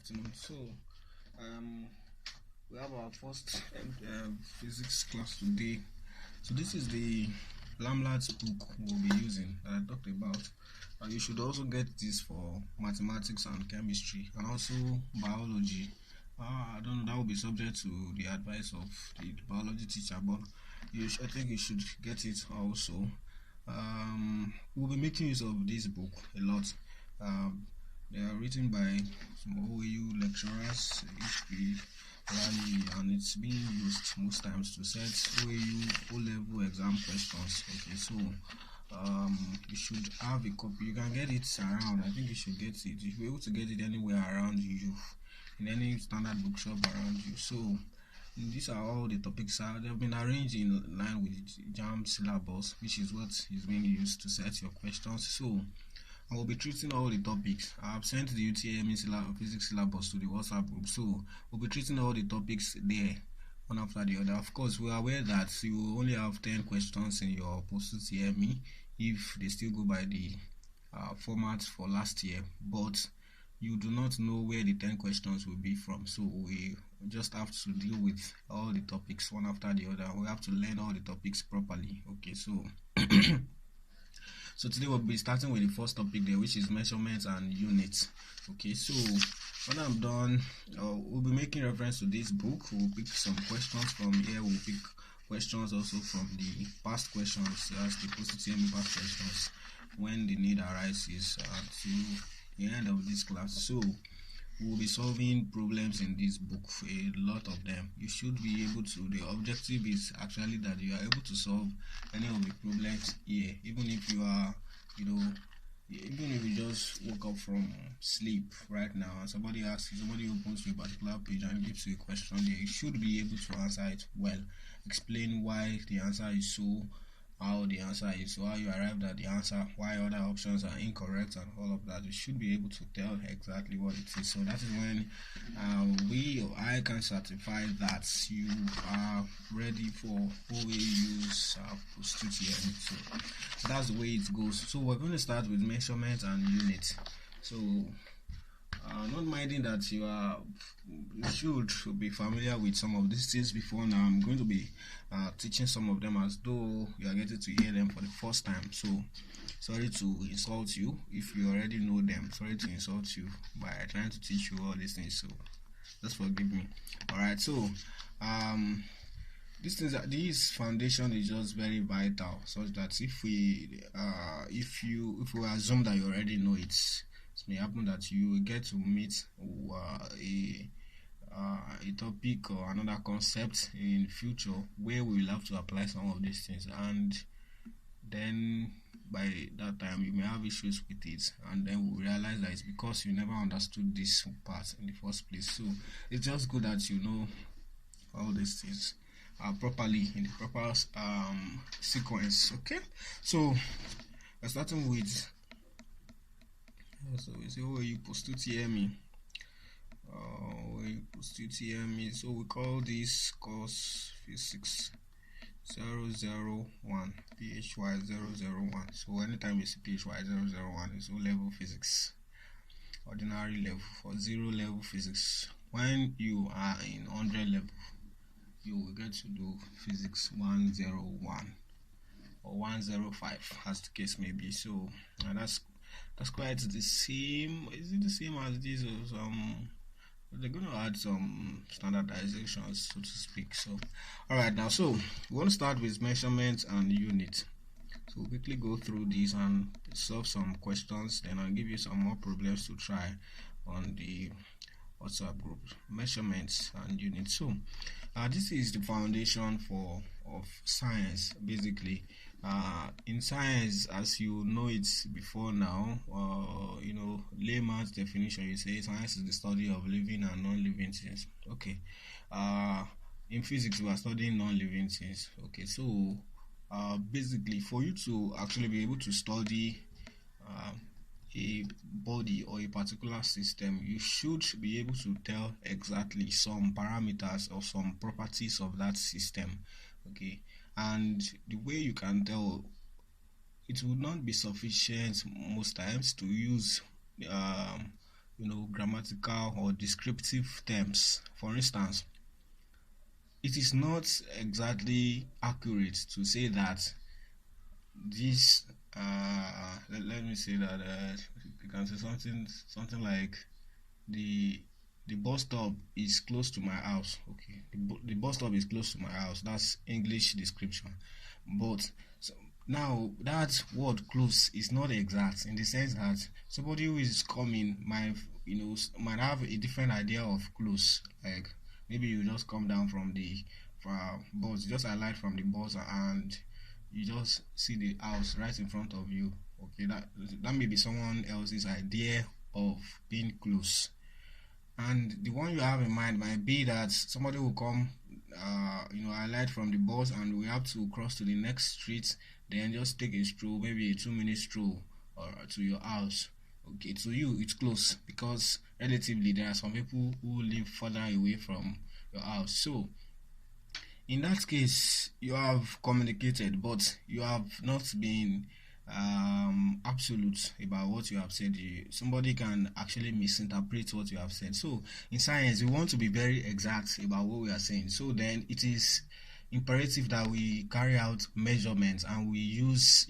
afternoon. So, we have our first physics class today. So, this is the Lamlart's book we'll be using that I talked about. You should also get this for mathematics and chemistry and also biology. I don't know, that will be subject to the advice of the biology teacher, but I think you should get it also. We'll be making use of this book a lot. They are written by some OAU lecturers, HP, Rally, and it's being used most times to set OAU O-level exam questions. Okay, so you should have a copy. You can get it around. I think you should get it. You should be able to get it anywhere around you, in any standard bookshop around you. So these are all the topics. They've been arranged in line with JAM syllabus, which is what is being used to set your questions. So I will be treating all the topics. I have sent the UTME physics syllabus to the WhatsApp group, so we'll be treating all the topics there, one after the other. Of course, we are aware that you only have 10 questions in your post-UTME if they still go by the format for last year, but you do not know where the 10 questions will be from, so we just have to deal with all the topics one after the other. We have to learn all the topics properly. Okay, so so today we'll be starting with the first topic there, which is measurements and units. Okay, so when I'm done, we'll be making reference to this book. We'll pick some questions from here. We'll pick questions also from the past questions, as the post-UTME past questions, when the need arises to the end of this class. So we'll be solving problems in this book, a lot of them. You should be able to. The objective is actually that you are able to solve any of the problems here, even if you are, even if you just woke up from sleep right now and somebody opens you a particular page and gives you a question there, you should be able to answer it well, explain why the answer is so, how the answer is, so how you arrived at the answer, why other options are incorrect, and all of that. You should be able to tell exactly what it is. So that is when we or I can certify that you are ready for OAU's post-UTME. So that's the way it goes. So we're going to start with measurement and unit. So not minding that you should be familiar with some of these things before now, I'm going to be teaching some of them as though you are getting to hear them for the first time. So sorry to insult you if you already know them. Sorry to insult you by trying to teach you all these things. So just forgive me. Alright, so this foundation is just very vital, such that if we assume that you already know it may happen that you get to meet a topic or another concept in future where we will have to apply some of these things, and then by that time you may have issues with it, and then we'll realize that it's because you never understood this part in the first place. So it's just good that you know all these things properly in the proper sequence. Okay, so we're starting with so we say you post-UTME. So we call this course physics 001, PHY 001. So anytime you see PHY 001, it's O-level physics, ordinary level, or 0 level physics. When you are in 100 level, you will get to do physics 101 or 105, as the case may be. So that's quite the same. Is it the same as this, or they're going to add some standardizations, so to speak. So alright, now so we want to start with measurement and unit. So we'll quickly go through these and solve some questions, then I'll give you some more problems to try on the WhatsApp group. Measurements and units. So this is the foundation of science, basically. In science, as you know it before now, layman's definition, you say science is the study of living and non-living things. Okay. In physics, we are studying non-living things. Okay, so basically, for you to actually be able to study a body or a particular system, you should be able to tell exactly some parameters or some properties of that system. Okay, and the way you can tell, it would not be sufficient most times to use grammatical or descriptive terms. For instance, it is not exactly accurate to say that this let me say that you can say something like the the bus stop is close to my house. Okay, the bus stop is close to my house. That's English description. But so now that word close is not exact, in the sense that somebody who is coming might have a different idea of close. Like maybe you just come down from the bus, just alight from the bus, and you just see the house right in front of you. Okay, that may be someone else's idea of being close, and the one you have in mind might be that somebody will come, alight from the bus, and we have to cross to the next street, then just take a stroll, maybe a 2 minute stroll, or to your house. Okay, to you it's close because relatively there are some people who live further away from your house. So in that case, you have communicated, but you have not been absolute about what you have said. Somebody can actually misinterpret what you have said. So in science, we want to be very exact about what we are saying. So then it is imperative that we carry out measurements, and we use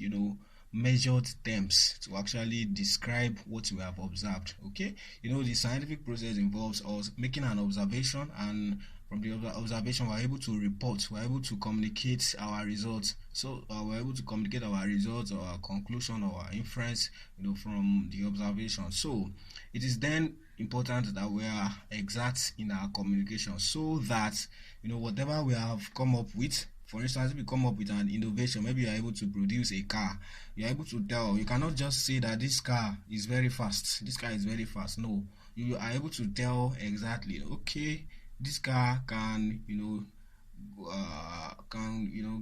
measured terms to actually describe what we have observed. Okay, the scientific process involves us making an observation, and from the observation we're able to report, we're able to communicate our results. So we're able to communicate our results, or our conclusion, or our inference from the observation. So it is then important that we are exact in our communication, so that whatever we have come up with. For instance, if you come up with an innovation, maybe you are able to produce a car, you are able to tell. You cannot just say that this car is very fast. This car is very fast. No, you are able to tell exactly. Okay, this car can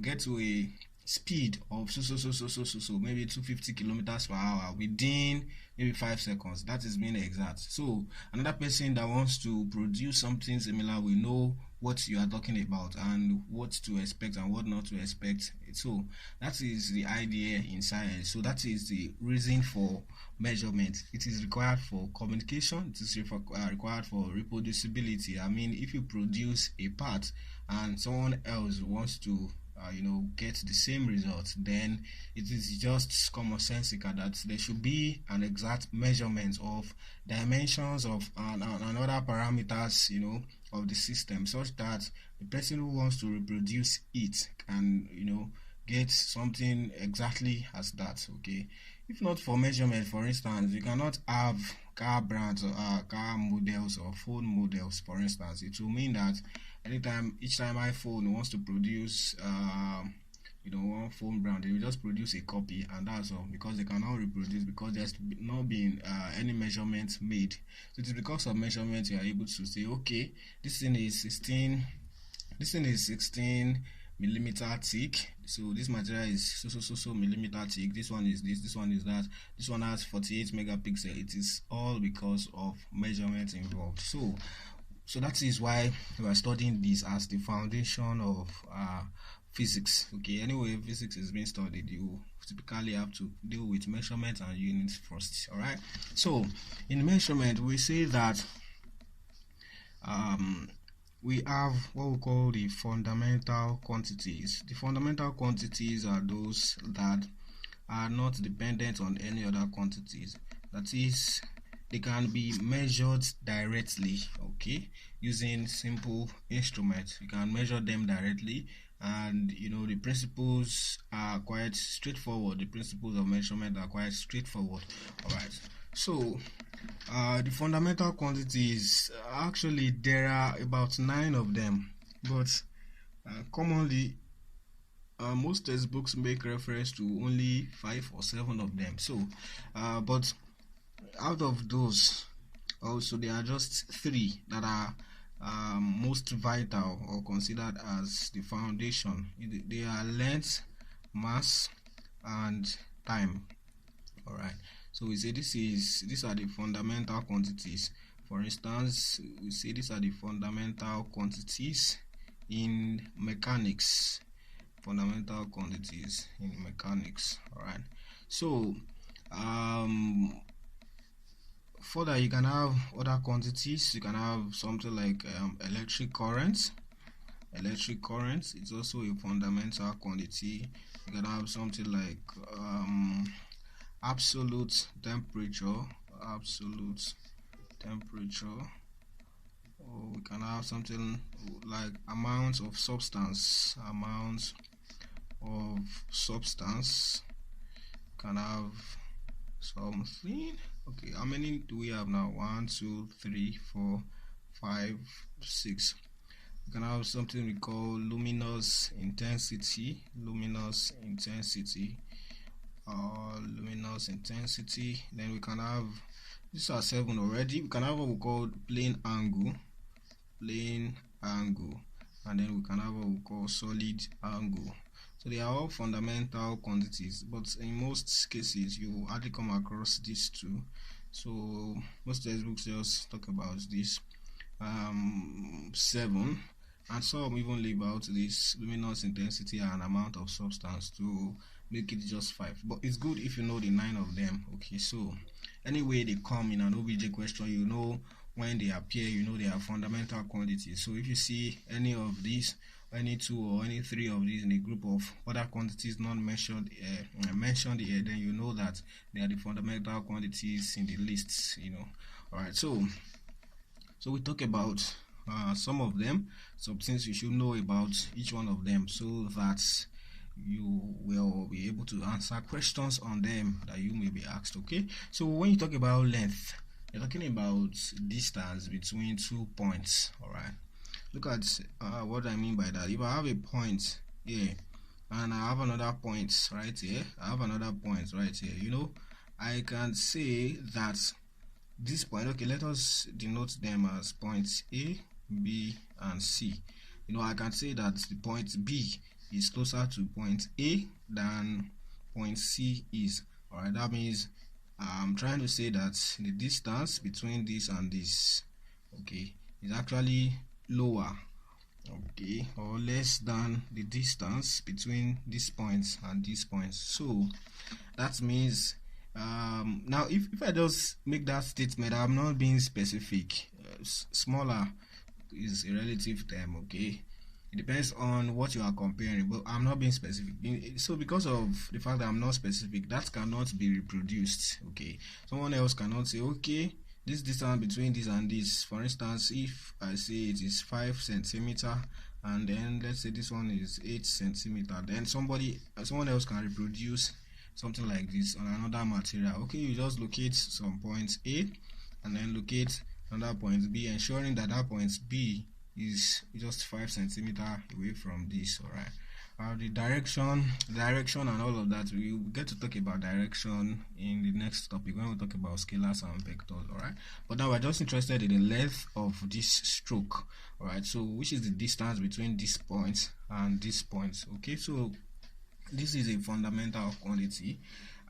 get to a speed of so maybe 250 kilometers per hour within maybe 5 seconds. That is being exact. So another person that wants to produce something similar will know what you are talking about, and what to expect and what not to expect. So that is the idea in science. So that is the reason for measurement. It is required for communication. It is required for reproducibility. I mean, if you produce a part and someone else wants to get the same result, then it is just commonsensical that there should be an exact measurement of dimensions of and other parameters of the system, such that the person who wants to reproduce it can get something exactly as that. Okay, if not for measurement, for instance, you cannot have car brands, or car models, or phone models. For instance, it will mean that each time iPhone wants to produce one phone brand, they will just produce a copy, and that's all, because they cannot reproduce, because there's not been any measurements made. So it is because of measurement you are able to say, okay, this thing is 16 millimeter thick, so this material is so millimeter thick, this one is this one is that, this one has 48 megapixel. It is all because of measurement involved. So that is why we are studying this as the foundation of physics. Okay, anyway, physics is being studied, you typically have to deal with measurement and units first. All right, so in measurement we say that we have what we call the fundamental quantities. The fundamental quantities are those that are not dependent on any other quantities. That is, they can be measured directly, okay, using simple instruments. You can measure them directly, and the principles are quite straightforward. The principles of measurement are quite straightforward. All right, so the fundamental quantities, actually there are about 9 of them, but commonly most textbooks make reference to only 5 or 7 of them. So but out of those, also there are just 3 that are most vital, or considered as the foundation. They are length, mass, and time. All right, so we say these are the fundamental quantities. For instance, we say these are the fundamental quantities in mechanics. Fundamental quantities in mechanics. All right, so further, you can have other quantities. You can have something like electric current. Electric current is also a fundamental quantity. You can have something like absolute temperature. Absolute temperature. Or we can have something like amounts of substance. Amounts of substance. Can have something. Okay, how many do we have now? 1, 2, 3, 4, 5, 6. We can have something we call luminous intensity. Luminous intensity. Luminous intensity. Then we can have, these are 7 already. We can have what we call plane angle. Plane angle. And then we can have what we call solid angle. So they are all fundamental quantities, but in most cases you hardly come across these two. So most textbooks just talk about this 7, and some even leave out this luminous intensity and amount of substance to make it just 5. But it's good if you know the 9 of them. Okay, so anyway they come in an OBJ question, you know when they appear, you know they are fundamental quantities. So if you see any of these, any 2 or any 3 of these in a group of other quantities not mentioned here, then you know that they are the fundamental quantities in the lists, you know. Alright, so we talk about some of them, some things you should know about each one of them, so that you will be able to answer questions on them that you may be asked. Okay, so when you talk about length, you're talking about distance between 2 points. Alright, look at what I mean by that. If I have a point here and I have another point right here, I have another point right here, you know, I can say that this point, okay, let us denote them as points A, B, and C. You know, I can say that the point B is closer to point A than point C is. Alright, that means I'm trying to say that the distance between this and this, okay, is actually lower, okay, or less than the distance between these points and these points. So that means now if I just make that statement, I'm not being specific. Smaller is a relative term, okay. It depends on what you are comparing, but I'm not being specific. So because of the fact that I'm not specific, that cannot be reproduced. Okay, someone else cannot say, okay, this distance between this and this, for instance, if I say it is 5 centimeter and then let's say this one is 8 centimeter, then someone else can reproduce something like this on another material. Okay, you just locate some point A and then locate another point B, ensuring that that point B is just 5 centimeter away from this. Alright, the direction and all of that, we will get to talk about direction in the next topic when we talk about scalars and vectors. Alright, but now we're just interested in the length of this stroke. Alright, so which is the distance between this point and this point. Okay, so this is a fundamental quantity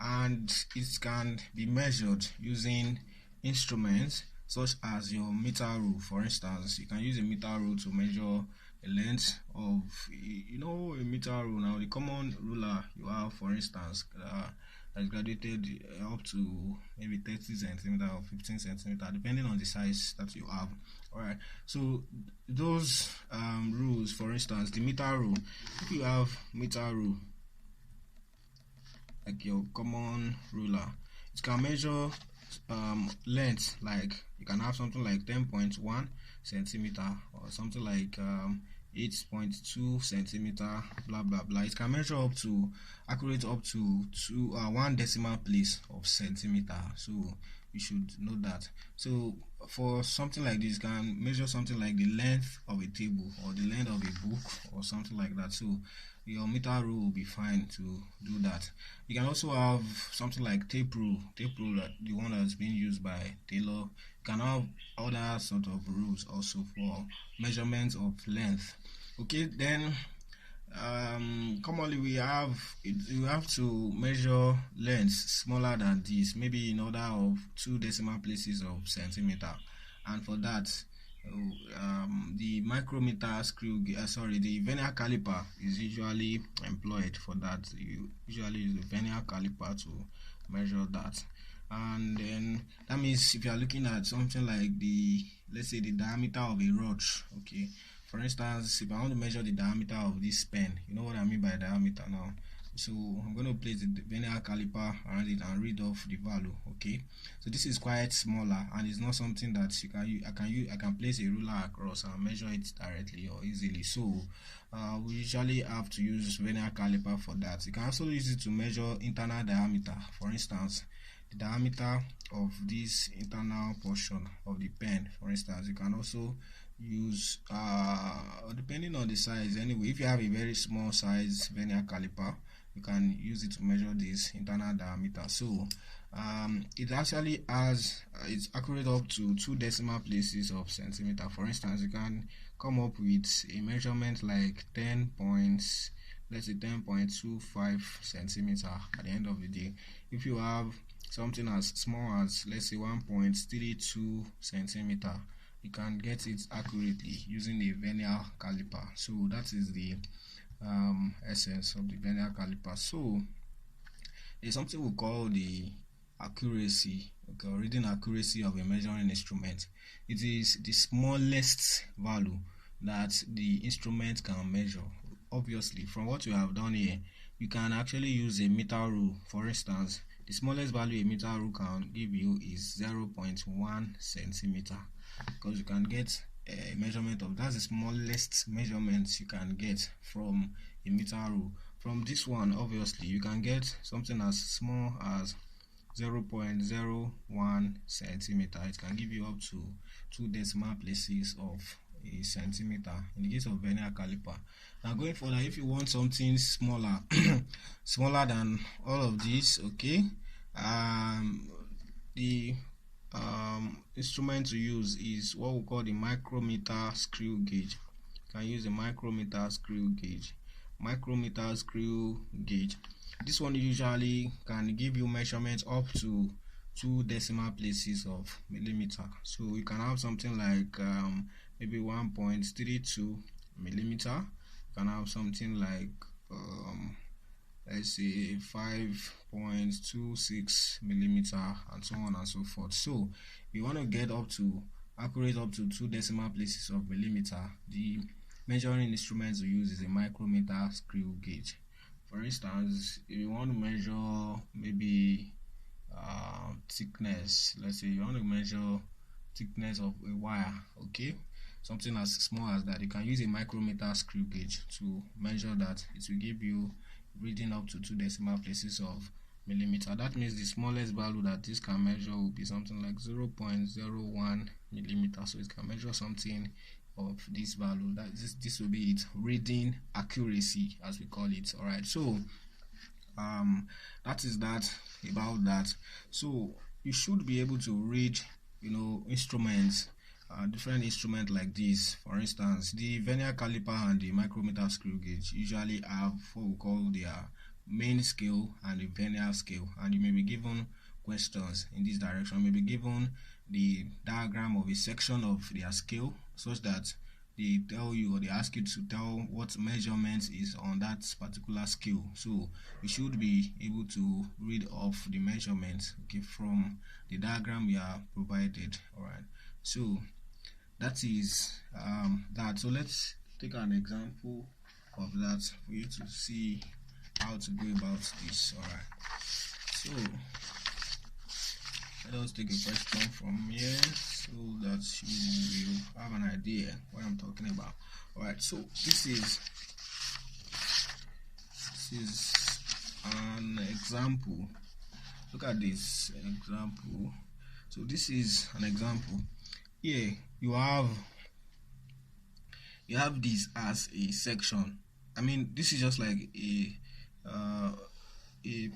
and it can be measured using instruments such as your meter rule. For instance, you can use a meter rule to measure a length of, you know, a meter rule. Now the common ruler you have, for instance, is graduated up to maybe 30 centimeter or 15 centimeter, depending on the size that you have. Alright, so those rules, for instance, the meter rule, if you have meter rule like your common ruler, it can measure length, like you can have something like 10.1 centimeter or something like 8.2 centimeter, blah blah blah. It can measure up to accurate up to 1 decimal place of centimeter, so you should know that. So for something like this, you can measure something like the length of a table or the length of a book or something like that. So your meter rule will be fine to do that. You can also have something like tape rule, the one that's being used by Taylor. You can have other sort of rules also for measurements of length. Okay, then commonly we have to measure lengths smaller than this, maybe in order of 2 decimal places of centimeter, and for that the micrometer screw, the vernier caliper is usually employed for that. You usually use the vernier caliper to measure that. And then that means if you are looking at something like the, let's say, the diameter of a rod, okay, for instance, if I want to measure the diameter of this pen, you know what I mean by diameter now. So I'm going to place the vernier caliper around it and read off the value. Okay, so this is quite smaller and it's not something that you can use. I can place a ruler across and measure it directly or easily. So we usually have to use vernier caliper for that. You can also use it to measure internal diameter. For instance, the diameter of this internal portion of the pen, for instance, you can also use depending on the size. Anyway, if you have a very small size vernier caliper, you can use it to measure this internal diameter. So it actually has it's accurate up to 2 decimal places of centimeter. For instance, you can come up with a measurement like 10 points, let's say 10.25 centimeter at the end of the day. If you have something as small as, let's say, 1.32 centimeter, you can get it accurately using a vernier caliper. So that is the essence of the vernier caliper. So there's something we call the accuracy, okay, or reading accuracy of a measuring instrument. It is the smallest value that the instrument can measure. Obviously, from what you have done here, you can actually use a meter rule. For instance, the smallest value a meter rule can give you is 0.1 centimeter, because you can get a measurement of, that's the smallest measurement you can get from a meter rule. From this one, obviously, you can get something as small as 0.01 centimeter. It can give you up to 2 decimal places of a centimeter in the case of vernier caliper. Now going further, if you want something smaller smaller than all of these, okay, the instrument to use is what we call the micrometer screw gauge. You can use a micrometer screw gauge. Micrometer screw gauge, this one usually can give you measurements up to 2 decimal places of millimeter. So you can have something like maybe 1.32 millimeter. You can have something like let's say 5.26 millimeter, and so on and so forth. So if you want to get up to accurate up to 2 decimal places of millimeter, the measuring instrument to use is a micrometer screw gauge. For instance, if you want to measure maybe thickness, let's say you want to measure thickness of a wire, okay, something as small as that, you can use a micrometer screw gauge to measure that. It will give you reading up to 2 decimal places of millimeter. That means the smallest value that this can measure will be something like 0.01 millimeter. So it can measure something of this value. That this will be its reading accuracy, as we call it. All right, so that is that about that. So you should be able to read, instruments, different instruments like this. For instance, the vernier caliper and the micrometer screw gauge usually have what we call their main scale and the vernier scale, and you may be given questions in this direction. You may be given the diagram of a section of their scale, such that they tell you, or they ask you to tell what measurement is on that particular scale. So you should be able to read off the measurements, okay, from the diagram you are provided. All right, so that is that. So let's take an example of that for you to see how to go about this. All right, so let us take a question from here so that you will have an idea what I'm talking about. All right, so this is an example. Look at this example. So this is an example. Here you have this as a section. I mean, this is just like a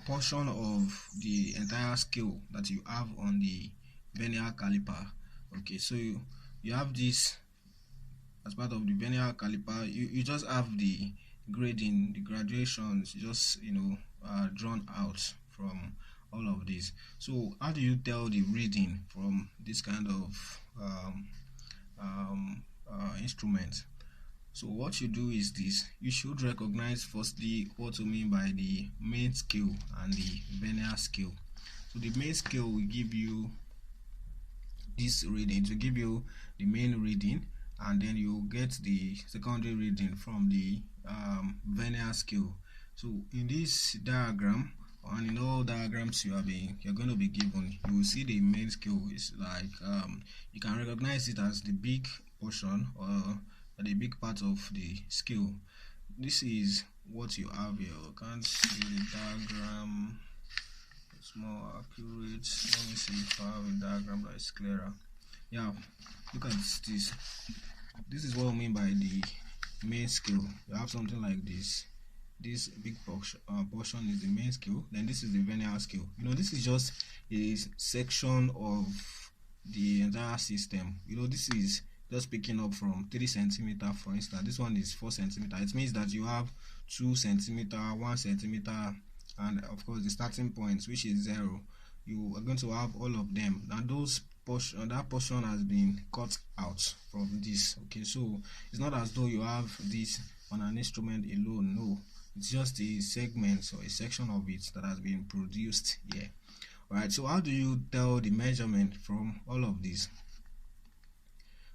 portion of the entire scale that you have on the vernier caliper. Okay, so you have this as part of the vernier caliper. You just have the grading, the graduations, just drawn out from all of this. So how do you tell the reading from this kind of instrument? So what you do is this: you should recognize firstly what to mean by the main scale and the vernier scale. So the main scale will give you this reading, to give you the main reading, and then you get the secondary reading from the vernier scale. So in this diagram, and in all diagrams you're going to be given, you will see the main scale is like you can recognize it as the big portion or the big part of the scale. This is what you have here. You can't see the diagram. It's more accurate. Let me see if I have a diagram that is clearer. Yeah, look at this. This is what I mean by the main scale. You have something like this. This big portion is the main scale. Then this is the vernier scale. This is just a section of the entire system. This is just picking up from 3 centimeter, for instance. This one is 4 centimeter. It means that you have 2 centimeter, 1 centimeter, and of course the starting point, which is 0. You are going to have all of them. Now that portion has been cut out from this. Okay, so it's not as though you have this on an instrument alone. No, it's just a segment or a section of it that has been produced here. Alright, so how do you tell the measurement from all of this?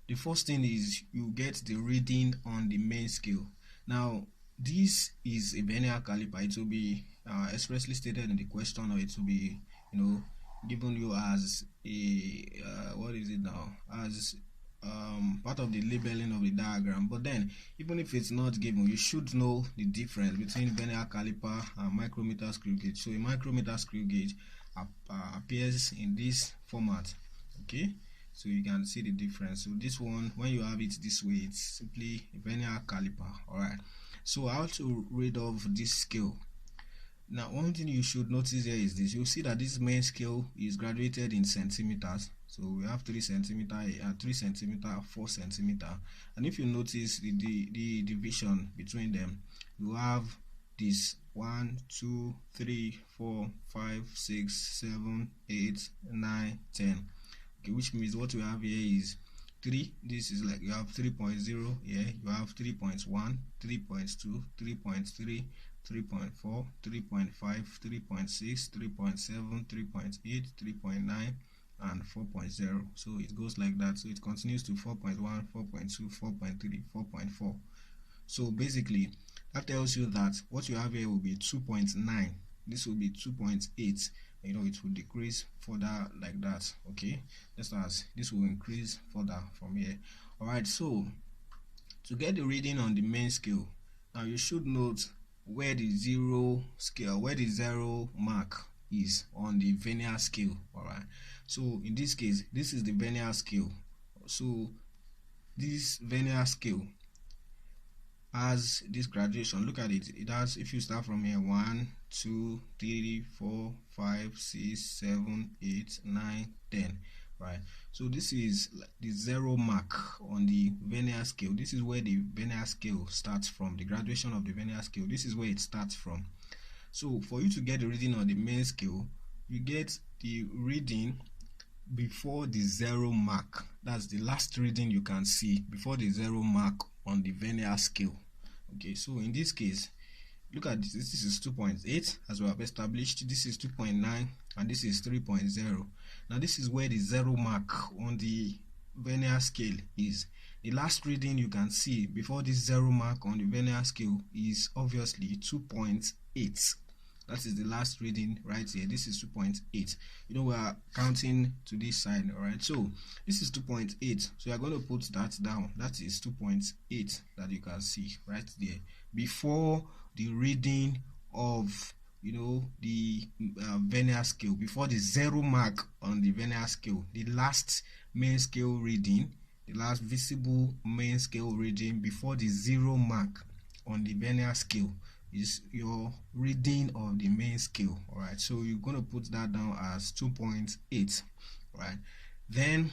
The first thing is you get the reading on the main scale. Now this is a vernier caliper. It will be expressly stated in the question, or it will be given you as a what is it now, as part of the labeling of the diagram. But then even if it's not given, you should know the difference between vernier caliper and micrometer screw gauge. So a micrometer screw gauge appears in this format. Okay, so you can see the difference. So this one, when you have it this way, it's simply a vernier caliper. Alright, so how to read off this scale? Now one thing you should notice here is this. You'll see that this main scale is graduated in centimeters. So we have 3 centimeter, 3 centimeter, 4 centimeter, and if you notice the division between them, you have this 1, 2, 3, 4, 5, 6, 7, 8, 9, 10. Okay, which means what we have here is 3. This is like you have 3.0 here, you have 3.1, 3.2, 3.3, 3.4, 3.5, 3.6, 3.7, 3.8, 3.9, and 4.0. So it goes like that. So it continues to 4.1, 4.2, 4.3, 4.4. So basically that tells you that what you have here will be 2.9. This will be 2.8. It will decrease further like that. Okay, just as this will increase further from here. Alright, so to get the reading on the main scale, now you should note where the zero mark is on the vernier scale. Alright, so in this case, this is the vernier scale. So this vernier scale has this graduation. Look at it. It has, if you start from here, 1, 2, 3, 4, 5, 6, 7, 8, 9, 10. Right, so this is the 0 mark on the vernier scale. This is where the vernier scale starts from. The graduation of the vernier scale, this is where it starts from. So for you to get the reading on the main scale, you get the reading before the 0 mark. That's the last reading you can see before the 0 mark on the vernier scale. Okay, so in this case, look at this. This is 2.8 as we have established. This is 2.9 and this is 3.0. Now this is where the 0 mark on the vernier scale is. The last reading you can see before this 0 mark on the vernier scale is obviously 2.8. That is the last reading right here. This is 2.8. We are counting to this side. Alright, so this is 2.8. So you are going to put that down. That is 2.8 that you can see right there before the reading of the vernier scale, before the 0 mark on the vernier scale. The last main scale reading, the last visible main scale reading before the 0 mark on the vernier scale is your reading of the main scale. Alright, so you're going to put that down as 2.8. Right, then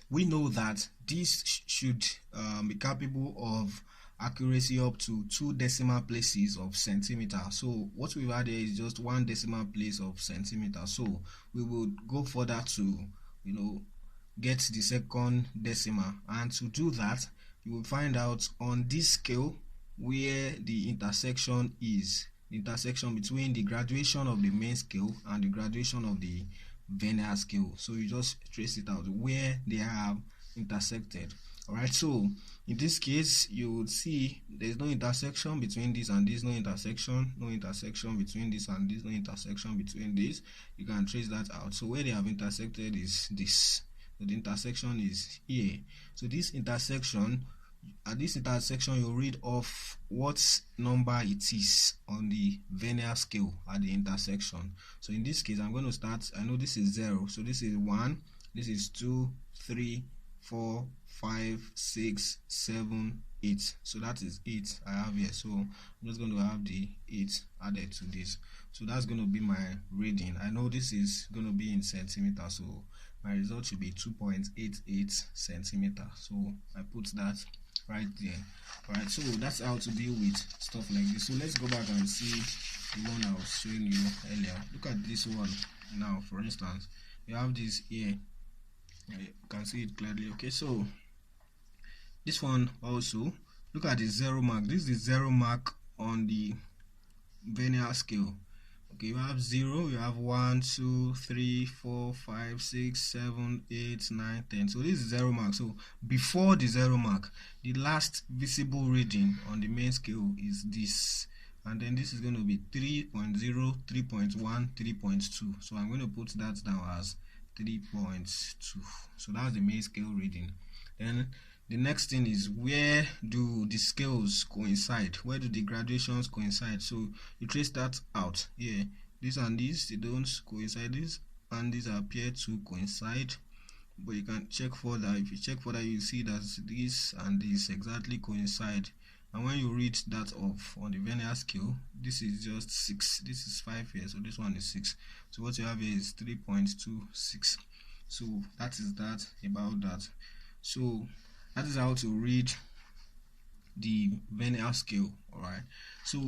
we know that this should be capable of accuracy up to 2 decimal places of centimeter. So what we've had here is just 1 decimal place of centimeter. So we will go further to get the second decimal, and to do that you will find out on this scale where the intersection is. intersection between the graduation of the main scale and the graduation of the vernier scale. So you just trace it out where they have intersected. Alright, so in this case you would see there's no intersection between this and this, no intersection between this and this, no intersection between this. You can trace that out. So where they have intersected is this. So the intersection is here. So this intersection, at this intersection you read off what number it is on the vernier scale at the intersection. So in this case I'm going to start, I know this is 0, so this is 1, this is 2, 3, 4, 5, 6, 7, 8. So that is 8 I have here. So I'm just going to have the 8 added to this. So that's going to be my reading. I know this is going to be in centimeters, so my result should be 2.88 centimeters. So I put that right there. Alright, so that's how to deal with stuff like this. So let's go back and see the one I was showing you earlier. Look at this one now. For instance, you have this here. You can see it clearly. Okay, so this one also, look at the 0 mark. This is the 0 mark on the vernier scale. Okay, you have 0, you have 1, 2, 3, 4, 5, 6, 7, 8, 9, 10. So this is 0 mark. So before the 0 mark, the last visible reading on the main scale is this. And then this is going to be 3.0, 3.1, 3.2. So I'm going to put that down as 3.2. So that's the main scale reading. Then the next thing is, where do the scales coincide? Where do the graduations coincide? So you trace that out here. This and this, they don't coincide. This and these appear to coincide, but you can check further. If you check further, you see that this and this exactly coincide. And when you read that off on the vernier scale, this is just 6. This is 5 here, so this one is 6. So what you have here is 3.26. So that is that about that. So that is how to read the vernier scale. Alright, so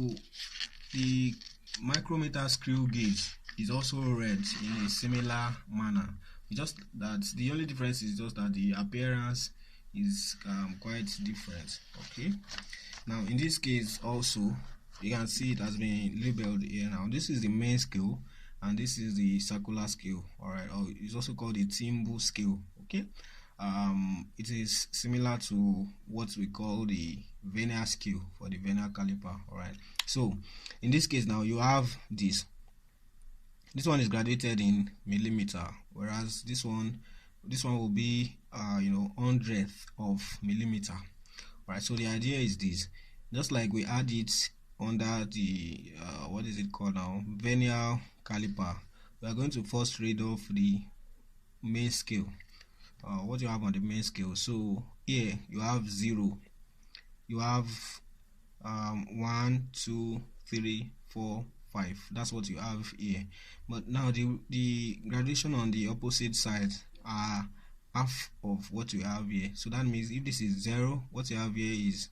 the micrometer screw gauge is also read in a similar manner. Just that the only difference is just that the appearance is quite different. Okay, now in this case also you can see it has been labeled here. Now this is the main scale and this is the circular scale. Alright, or it's also called the Timbu scale. Okay, it is similar to what we call the vernier scale for the vernier caliper. Alright, so in this case now you have this one is graduated in millimeter, whereas this one will be hundredth of millimeter. Right, so the idea is this: just like we add it under the what is it called now, vernier caliper, we are going to first read off the main scale, what you have on the main scale. So here you have 0, you have 1, 2, 3, 4, 5. That's what you have here. But now the graduation on the opposite side are half of what you have here. So that means if this is 0, what you have here is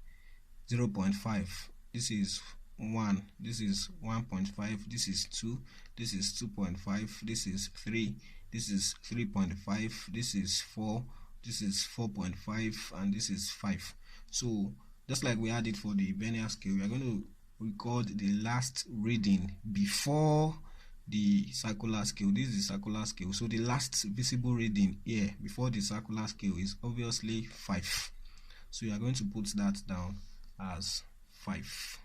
0.5. This is 1, this is 1.5, this is 2, this is 2.5, this is 3, this is 3.5, this is 4, this is 4.5, and this is 5. So just like we had it for the vernier scale, we are going to record the last reading before the circular scale. This is the circular scale, so the last visible reading here before the circular scale is obviously 5. So you are going to put that down as 5.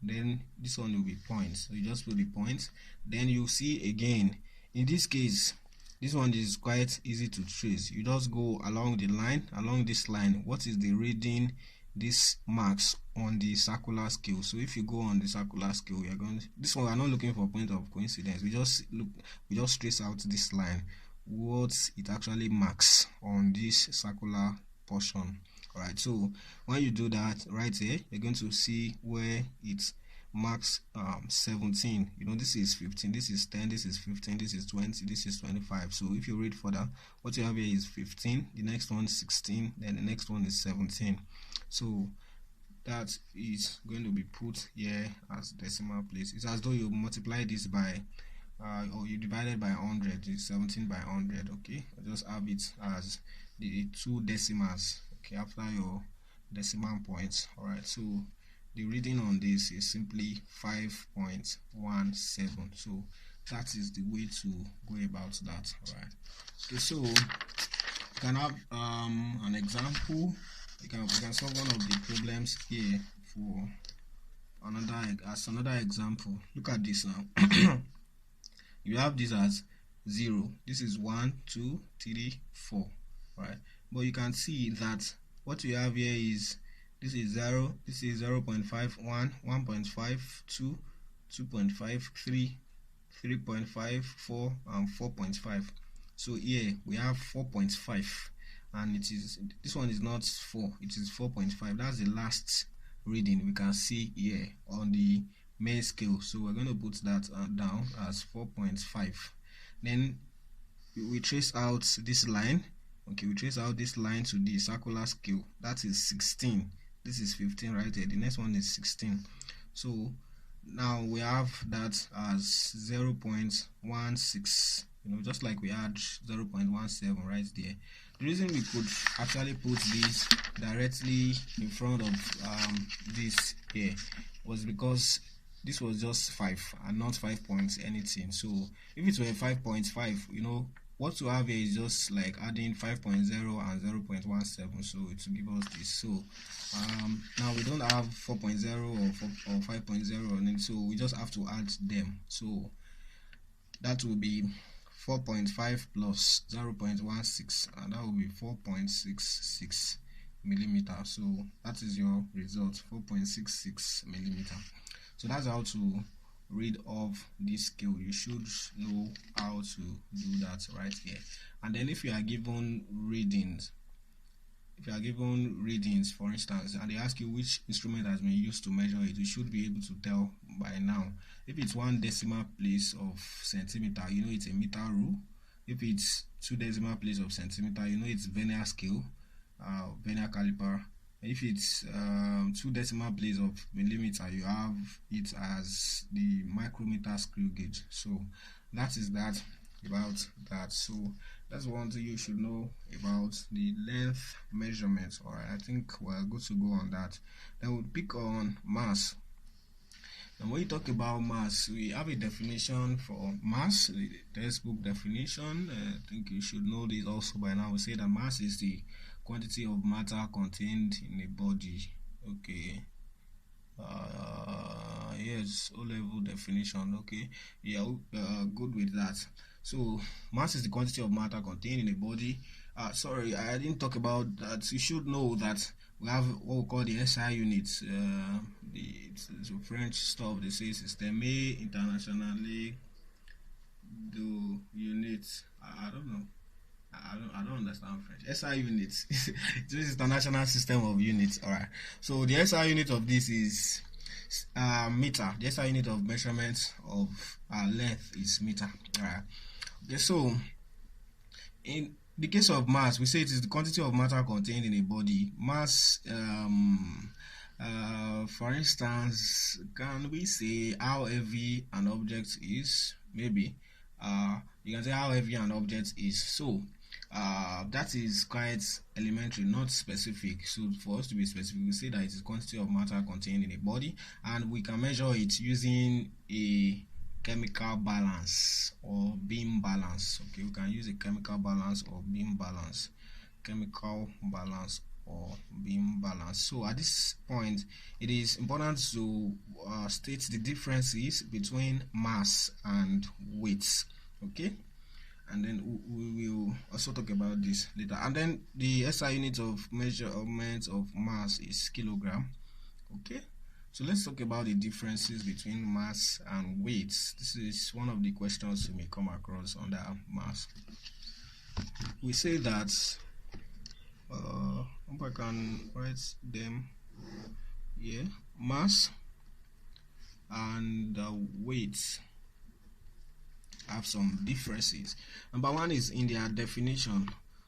Then this one will be points, so you just put the points. Then you see again, in this case this one is quite easy to trace. You just go along the line, along this line, what is the reading this marks on the circular scale. So if you go on the circular scale, we are going to, this one we are not looking for point of coincidence, we just trace out this line, what it actually marks on this circular portion. Alright, so when you do that right here, you're going to see where it marks 17. This is 15, this is 10, this is 15, this is 20, this is 25. So if you read further, what you have here is 15, the next one is 16, then the next one is 17. So that is going to be put here as decimal place. It's as though you multiply this by or you divide it by 100. It's 17 by 100. Okay, just have it as the 2 decimals, okay, after your decimal points. Alright, so the reading on this is simply 5.17. So that is the way to go about that. All right. Okay, so you can have an example. We can solve one of the problems here for another example. Look at this now. You have this as 0. This is 1, 2, 3, 4. Right? But you can see that what we have here is this is 0, this is 0.51, 1.52, 2.53, 3.5, 4, and 4.5. So here we have 4.5, and this one is not 4, it is 4.5. That's the last reading we can see here on the main scale. So we're going to put that down as 4.5. Then we trace out this line. Okay, we trace out this line to the circular scale. That is 16. This is 15 right here. The next one is 16. So now we have that as 0.16. Just like we had 0.17 right there. The reason we could actually put this directly in front of this here was because this was just 5 and not 5 points anything. So if it were 5.5, what we have here is just like adding 5.0 and 0.17, so it will give us this. So now we don't have 4.0 or 5.0 on it, so we just have to add them. So that will be 4.5 plus 0.16, and that will be 4.66 millimeter. So that is your result, 4.66 millimeter. So that's how to read off this scale. You should know how to do that right here. And then if you are given readings, for instance, and they ask you which instrument has been used to measure it, you should be able to tell by now. If it's 1 decimal place of centimeter, it's a meter rule. If it's 2 decimal place of centimeter, it's vernier scale, vernier caliper. If it's 2 decimal place of millimeter, you have it as the micrometer screw gauge. So that is that about that. So that's one thing you should know about the length measurement. Alright, I think we're good to go on that. Then we'll pick on mass. And when you talk about mass, we have a definition for mass, the textbook definition. I think you should know this also by now. We say that mass is the quantity of matter contained in a body. Okay. Yes, O-level definition. Okay. Yeah, good with that. So mass is the quantity of matter contained in a body. Sorry, I didn't talk about that. You should know that we have what we call the SI units. It's French stuff. They say système internationally do units. I don't know. I don't understand French. SI units. This is the international system of units. Alright. So the SI unit of this is meter. The SI unit of measurement of length is meter. Alright. Okay, so in the case of mass, we say it is the quantity of matter contained in a body. Mass, for instance, can we say how heavy an object is? Maybe you can say how heavy an object is. So that is quite elementary, not specific. So for us to be specific, we say that it is quantity of matter contained in a body, and we can measure it using a chemical balance or beam balance. Okay, we can use a chemical balance or beam balance. Chemical balance or beam balance. So at this point, it is important to state the differences between mass and weight. Okay, and then we will also talk about this later. And then the SI unit of measurement of mass is kilogram. Okay, so let's talk about the differences between mass and weight. This is one of the questions you may come across under mass. We say that hope I can write them here. Mass and weight have some differences. Number one is in their definition.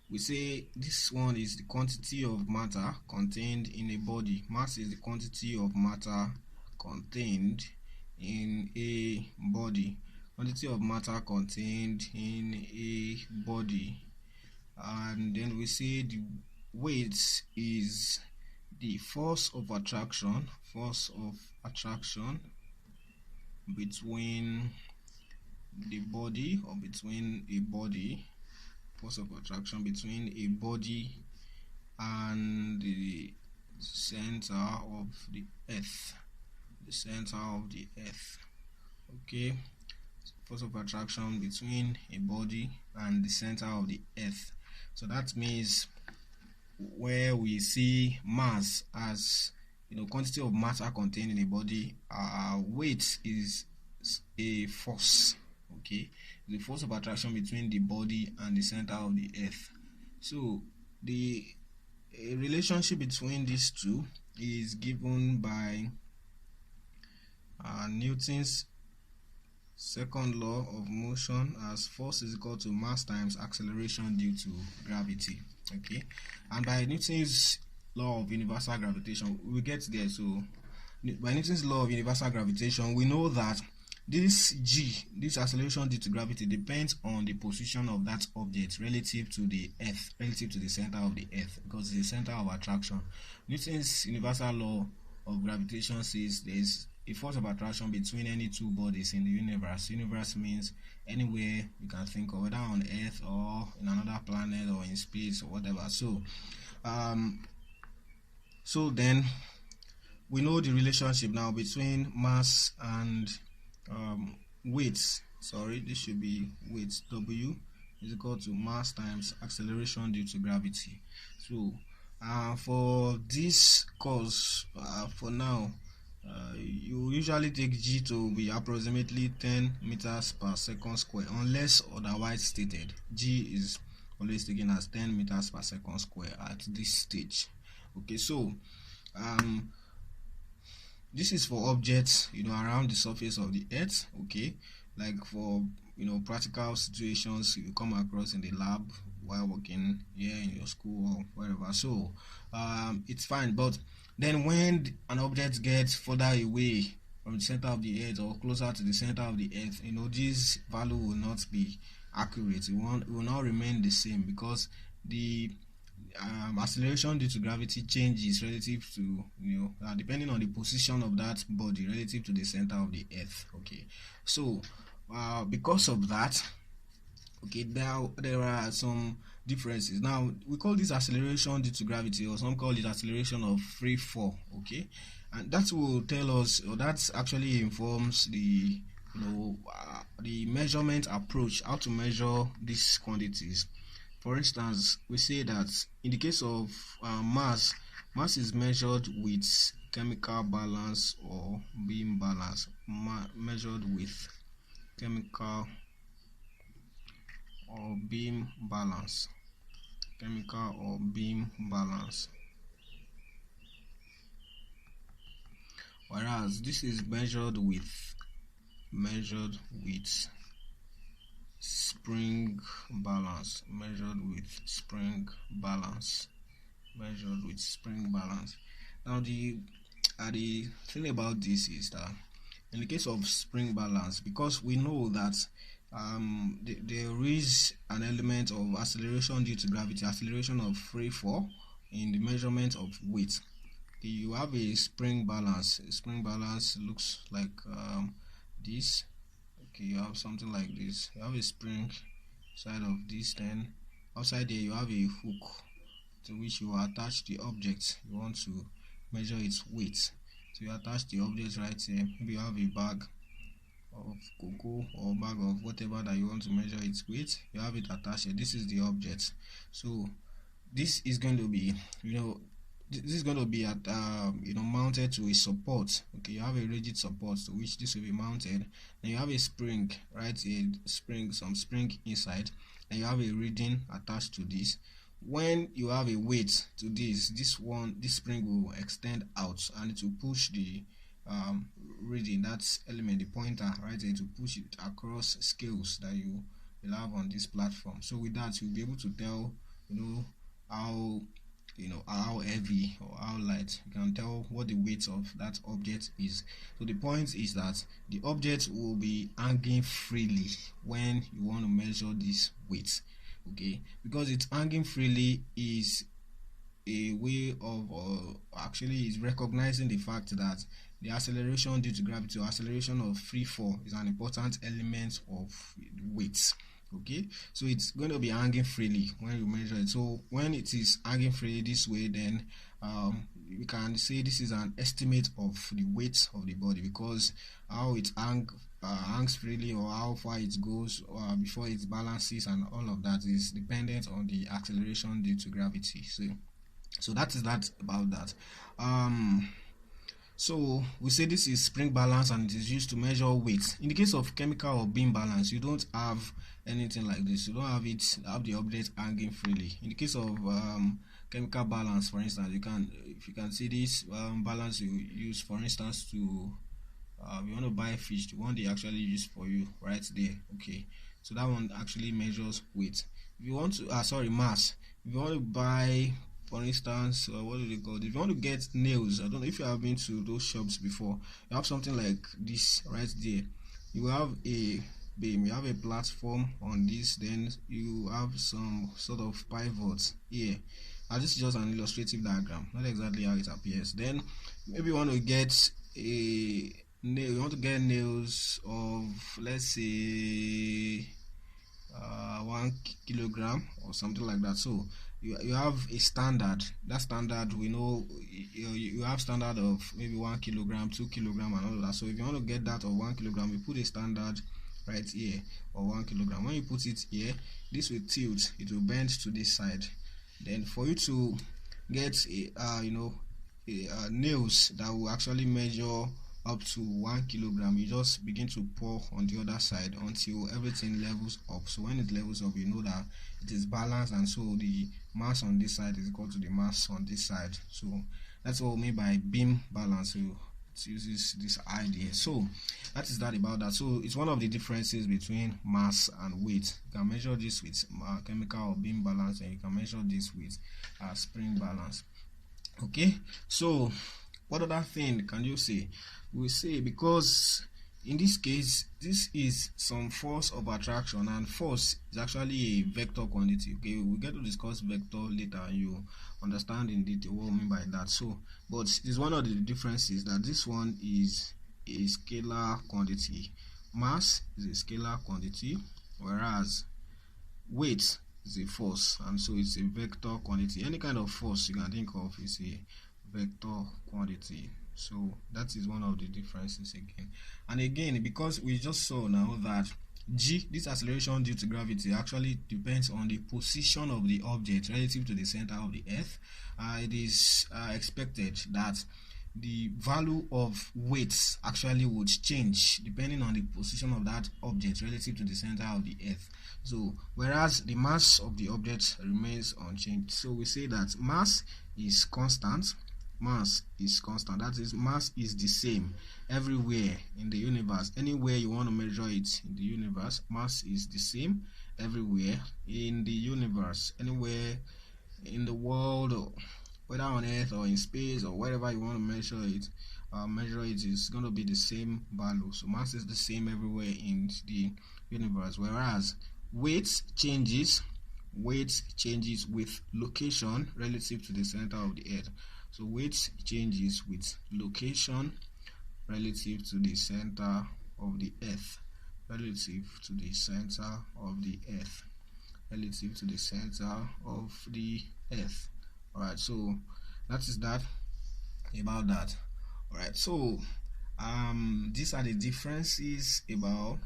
We say this one is the quantity of matter contained in a body. Mass is the quantity of matter contained in a body. Quantity of matter contained in a body. And then we say the weight is the force of attraction between the body, or between a body, force of attraction between a body and the center of the earth, okay. Force of attraction between a body and the center of the earth. So that means where we see mass as, quantity of matter contained in a body, weight is a force, okay, the force of attraction between the body and the center of the earth. So the relationship between these two is given by Newton's second law of motion, as force is equal to mass times acceleration due to gravity, okay. And by Newton's law of universal gravitation, we get there. So by Newton's law of universal gravitation, we know that this acceleration due to gravity, depends on the position of that object relative to the earth, relative to the center of the earth, because it's the center of attraction. Newton's universal law of gravitation says there is a force of attraction between any two bodies in the universe. Universe means anywhere you can think of, whether on earth or in another planet or in space or whatever. So then we know the relationship now between mass and weight. Sorry, this should be weight. W is equal to mass times acceleration due to gravity. So for this course, for now, you usually take G to be approximately 10 meters per second square, unless otherwise stated. G is always taken as 10 meters per second square at this stage. Okay, so this is for objects around the surface of the earth, okay, like for practical situations you come across in the lab while working here in your school or wherever. So it's fine, but then when an object gets further away from the center of the earth or closer to the center of the earth, this value will not be accurate. It will not remain the same, because the acceleration due to gravity changes relative to depending on the position of that body relative to the center of the earth, okay. So because of that, okay, there are some differences. Now we call this acceleration due to gravity, or some call it acceleration of free fall, okay, and that will tell us, or that actually informs the the measurement approach, how to measure these quantities. For instance, we say that in the case of mass is measured with chemical balance or beam balance, measured with chemical or beam balance, whereas this is measured with spring balance, Now the thing about this is that in the case of spring balance, because we know that there is an element of acceleration due to gravity, acceleration of free fall in the measurement of weight. Okay, you have a spring balance. Spring balance looks like this. Okay, you have something like this. You have a spring side of this, then outside there you have a hook to which you attach the object you want to measure its weight. So you attach the object right here. Maybe you have a bag of cocoa or bag of whatever that you want to measure its weight. You have it attached here. This is the object. So this is going to be at mounted to a support. Okay, you have a rigid support to which this will be mounted. Then you have a spring, right? Some spring inside, and you have a reading attached to this. When you have a weight to this spring will extend out, and it will push the reading, that element, the pointer right there, to push it across scales that you will have on this platform. So with that, you'll be able to tell how heavy or how light. You can tell what the weight of that object is. So the point is that the object will be hanging freely when you want to measure this weight, okay, because it's hanging freely is a way of, actually is recognizing the fact that the acceleration due to gravity or acceleration of free fall is an important element of weight. Okay, so it's going to be hanging freely when you measure it. So when it is hanging freely this way, then we can say this is an estimate of the weight of the body, because how it hangs freely, or how far it goes before it balances, and all of that is dependent on the acceleration due to gravity. So that is that about that. So we say this is spring balance, and it is used to measure weight. In the case of chemical or beam balance, you don't have anything like this. You don't have the object hanging freely. In the case of chemical balance, for instance, if you can see this balance you use, for instance, to you want to buy fish, the one they actually use for you right there. Okay, so that one actually measures weight. If you want to mass. If you want to buy, for instance, what do they call it? If you want to get nails, I don't know if you have been to those shops before, you have something like this right there. You have a beam, you have a platform on this, then you have some sort of pivots here. This is just an illustrative diagram, not exactly how it appears. Then maybe you want to get a nail, you want to get nails of, let's say, 1 kilogram or something like that. So you have a standard. That standard, we know you have standard of maybe 1 kilogram, 2 kilogram, and all of that. So if you want to get that of 1 kilogram, you put a standard right here of 1 kilogram. When you put it here, this will tilt, it will bend to this side. Then for you to get nails that will actually measure up to 1 kilogram, you just begin to pour on the other side until everything levels up. So when it levels up, you know that it is balanced, and so the mass on this side is equal to the mass on this side. So that's what we mean by beam balance. So it uses this idea. So that is that about that. So it's one of the differences between mass and weight. You can measure this with chemical or beam balance, and you can measure this with spring balance. Okay, so what other thing can you say? We say, because in this case this is some force of attraction, and force is actually a vector quantity. Okay, we'll get to discuss vector later, and you understand in detail what we mean by that. So but it's one of the differences, that this one is a scalar quantity. Mass is a scalar quantity, whereas weight is a force, and so it's a vector quantity. Any kind of force you can think of is a vector quantity. So that is one of the differences again. And again, because we just saw now that g, this acceleration due to gravity, actually depends on the position of the object relative to the center of the earth, it is expected that the value of weights actually would change depending on the position of that object relative to the center of the earth. So whereas the mass of the object remains unchanged. So we say that mass is constant. Mass is constant. That is, mass is the same everywhere in the universe. Anywhere you want to measure it in the universe, mass is the same everywhere in the universe. Anywhere in the world, or whether on earth or in space or wherever you want to measure it is going to be the same value. So mass is the same everywhere in the universe, whereas weight changes with location relative to the center of the earth. So weight changes with location relative to the center of the earth, relative to the center of the earth, relative to the center of the earth. Alright, so that is that about that. Alright, so these are the differences about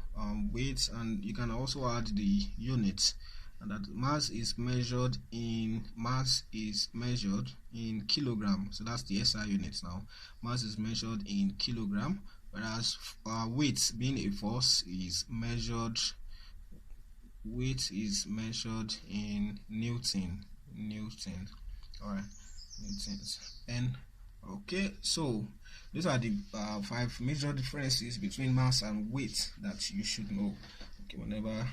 weight, and you can also add the units. And that mass is measured in kilogram. So that's the SI units now. Mass is measured in kilogram, whereas weight, being a force, is measured in Newton. Alright, newtons. And okay, so these are the 5 major differences between mass and weight that you should know, okay, whenever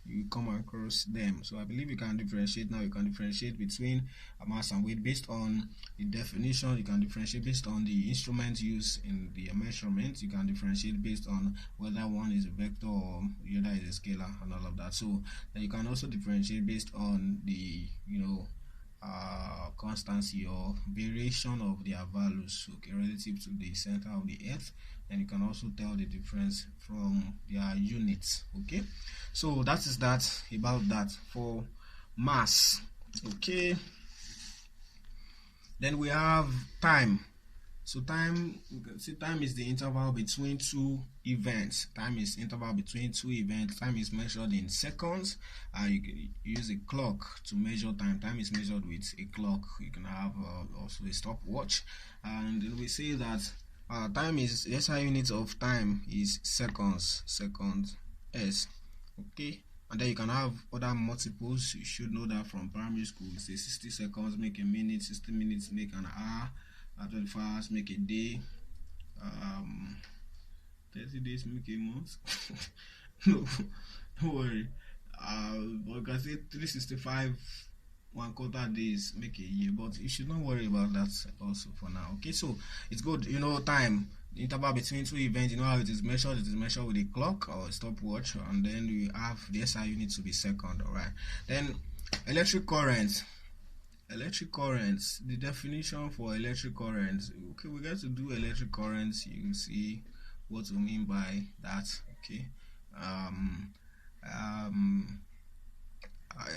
you come across them. So I believe you can differentiate now. You can differentiate between mass and weight based on the definition. You can differentiate based on the instrument used in the measurement. You can differentiate based on whether one is a vector or the other is a scalar, and all of that. So then you can also differentiate based on the constancy or variation of their values, okay, relative to the center of the earth. And you can also tell the difference from their units. Okay, so that is that about that for mass. Okay, then we have time. So time, you can see time is the interval between two events. Time is interval between two events. Time is measured in seconds. You can use a clock to measure time. Time is measured with a clock. You can have also a stopwatch. And then we say that time is, the SI unit of time is seconds. Seconds S. Okay. And then you can have other multiples. You should know that from primary school. Say 60 seconds make a minute, 60 minutes make an hour, 24 hours make a day, 30 days make a month. No, don't worry. But you can say 365 1/4 days make a year, but you should not worry about that also for now. Okay, so it's good, you know, time, the interval between two events, you know how it is measured. It is measured with a clock or a stopwatch, and then we have the SI unit to be second. All right, then electric current. Electric currents, the definition for electric currents. Okay, we get to do electric currents. You can see what we mean by that. Okay,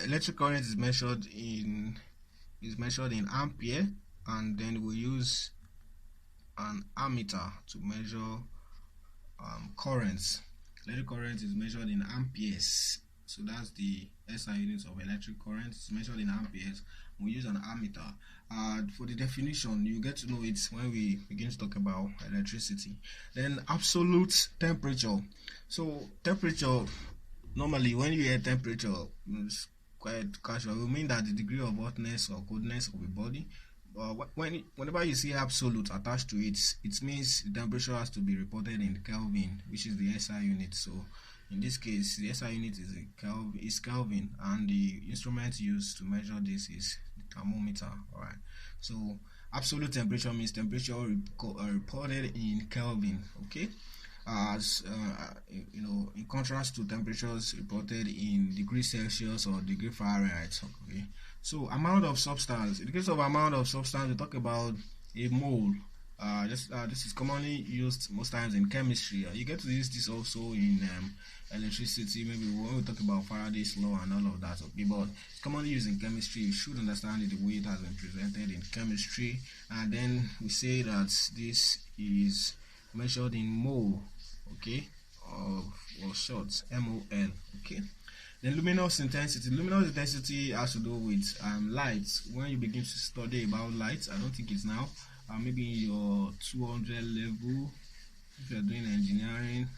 electric current is measured in ampere, and then we use an ammeter to measure currents. Electric current is measured in amperes, so that's the SI unit of electric current. It's measured in amperes. We use an ammeter. For the definition, you get to know it when we begin to talk about electricity. Then absolute temperature. So temperature, normally when you hear temperature, it's quite casual. It will mean that the degree of hotness or coldness of a body. Whenever you see absolute attached to it, it means the temperature has to be reported in Kelvin, which is the SI unit. So in this case, the SI unit is Kelvin, and the instrument used to measure this is the thermometer. All right. So absolute temperature means temperature reported in Kelvin. Okay. As you know, in contrast to temperatures reported in degrees Celsius or degree Fahrenheit. Okay. So amount of substance. In the case of amount of substance, we talk about a mole. This is commonly used most times in chemistry. You get to use this also in electricity, maybe when we talk about Faraday's law and all of that. Okay, but it's commonly used in chemistry. You should understand it the way it has been presented in chemistry. And then we say that this is measured in mole, okay, or short, MOL. Okay. Then luminous intensity. Luminous intensity has to do with light. When you begin to study about light, I don't think it's now. Maybe in your 200 level, if you're doing engineering,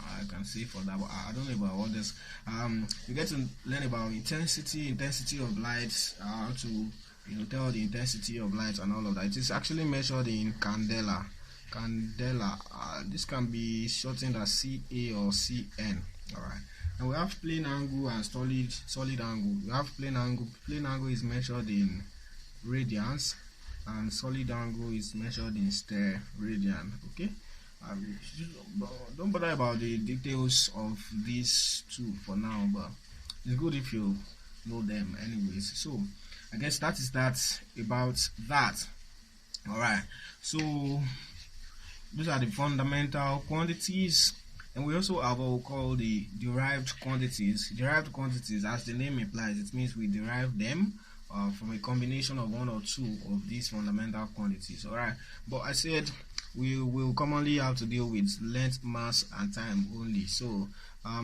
I can say for that, but I don't know about others. You get to learn about intensity of light, how to tell the intensity of light and all of that. It is actually measured in candela. This can be shortened as CA or CN. All right. And we have plane angle and solid angle. We have plane angle. Plane angle is measured in radians, and solid angle is measured in steradian. Okay. Don't bother about the details of these two for now, but it's good if you know them anyways. So I guess that is that about that. All right. So these are the fundamental quantities. And we also have what we call the derived quantities. Derived quantities, as the name implies, it means we derive them from a combination of one or two of these fundamental quantities. Alright, but I said we will commonly have to deal with length, mass, and time only. So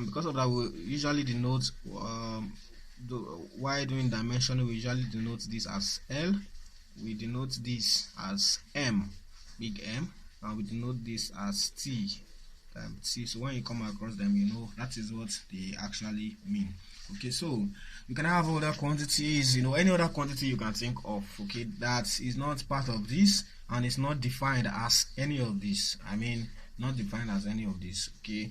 because of that, we usually denote while doing dimensioning, we usually denote this as L. We denote this as M, big M, and we denote this as T. So when you come across them, you know that is what they actually mean. Okay, so you can have other quantities, any other quantity you can think of, okay, that is not part of this and it's not defined as any of this. I mean, not defined as any of this. Okay,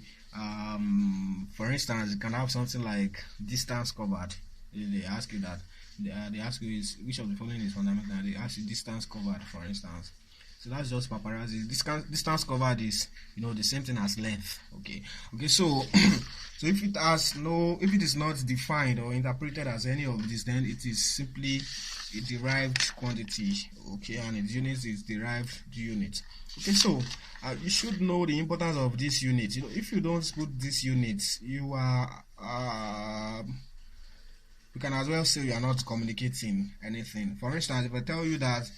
for instance, you can have something like distance covered. They ask you that. They ask you is which of the following is fundamental. They ask you distance covered, for instance. So that's just paparazzi. Distance covered is, the same thing as length. Okay. So so if it is not defined or interpreted as any of this, then it is simply a derived quantity. Okay, and its unit is derived unit. Okay, so you should know the importance of this unit. If you don't put this unit, you can as well say you are not communicating anything. For instance, if I tell you that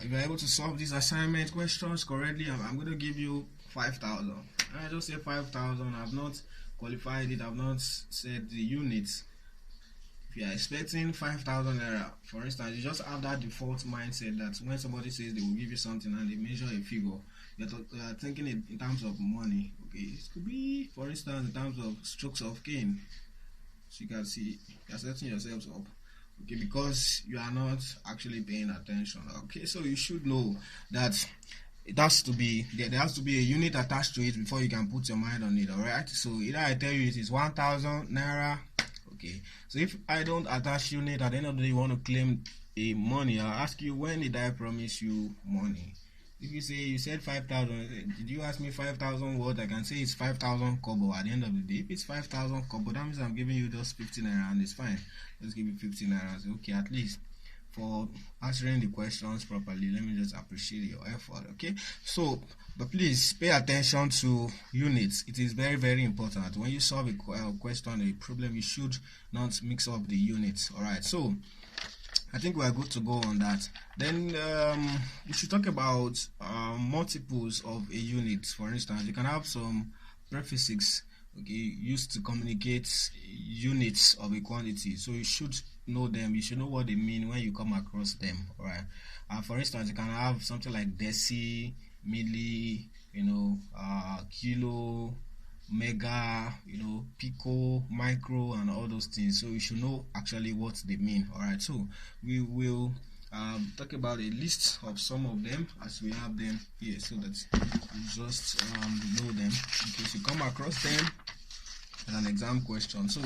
if you're able to solve these assignment questions correctly, I'm going to give you 5,000. I just say 5,000. I've not qualified it. I've not said the units. If you are expecting 5,000 naira, for instance, you just have that default mindset that when somebody says they will give you something and they measure a figure, you're thinking it in terms of money. Okay, it could be, for instance, in terms of strokes of cane. So you can see you're setting yourselves up. Okay, because you are not actually paying attention. Okay, so you should know that it has to be there has to be a unit attached to it before you can put your mind on it. All right, so either I tell you it is 1,000 naira. Okay, so if I don't attach unit, at the end of the day you want to claim a money, I'll ask you, when did I promise you money? If you say you said 5,000, did you ask me 5,000 what? I can say it's 5,000 kobo at the end of the day. If it's 5,000 kobo, that means I'm giving you just 50 naira and it's fine. Let's give you 50 naira. So, okay, at least for answering the questions properly, let me just appreciate your effort. Okay, so but please pay attention to units. It is very, very important. When you solve a question, a problem, you should not mix up the units. All right, so I think we are good to go on that. Then we should talk about multiples of a unit. For instance, you can have some prefixes, okay, used to communicate units of a quantity. So you should know them. You should know what they mean when you come across them. All right. For instance, you can have something like deci, milli, kilo, mega, pico, micro, and all those things. So you should know actually what they mean. All right, so we will talk about a list of some of them as we have them here, so that you just know them in case you come across them as an exam question. So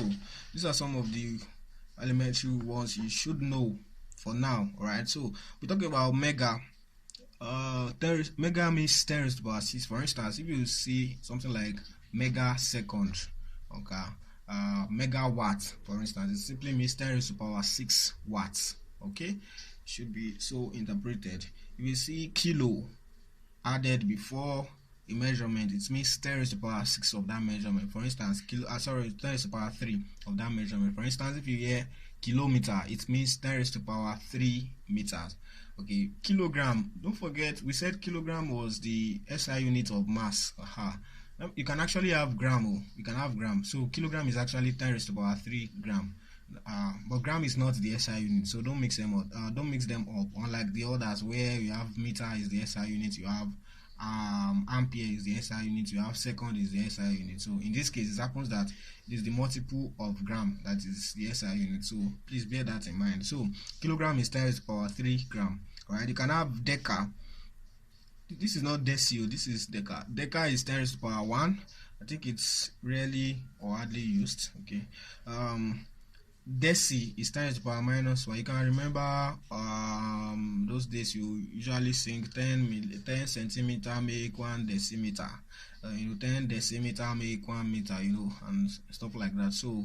these are some of the elementary ones you should know for now. All right, so we talk about mega. Mega means 10 raised to the power 6. For instance, if you see something like mega second, okay, megawatt, for instance, it simply means 10 raised to the power 6 watts. Okay, should be so interpreted. If you see kilo added before a measurement, it means 10 raised to the power 6 of that measurement. For instance, 10 raised to the power 3 of that measurement. For instance, if you hear kilometer, it means 10 raised to the power 3 meters. Okay, kilogram, don't forget we said kilogram was the SI unit of mass. You can actually have gram. You can have gram. So kilogram is actually 10 raised to the power 3 gram. But gram is not the SI unit, so don't mix them up. Unlike the others where you have meter is the SI unit, you have ampere is the SI unit, you have second is the SI unit. So in this case, it happens that it is the multiple of gram that is the SI unit. So please bear that in mind. So kilogram is 10 raised to the power 3 gram. Alright, you can have deca. This is not decio, this is deca. Deca is 10 raised to the power 1. I think it's rarely or hardly used. Okay. Deci is 10 raised to the power minus 1. You can remember those days you usually sing 10 centimeter make 1 decimeter. 10 decimeter make 1 meter, and stuff like that. So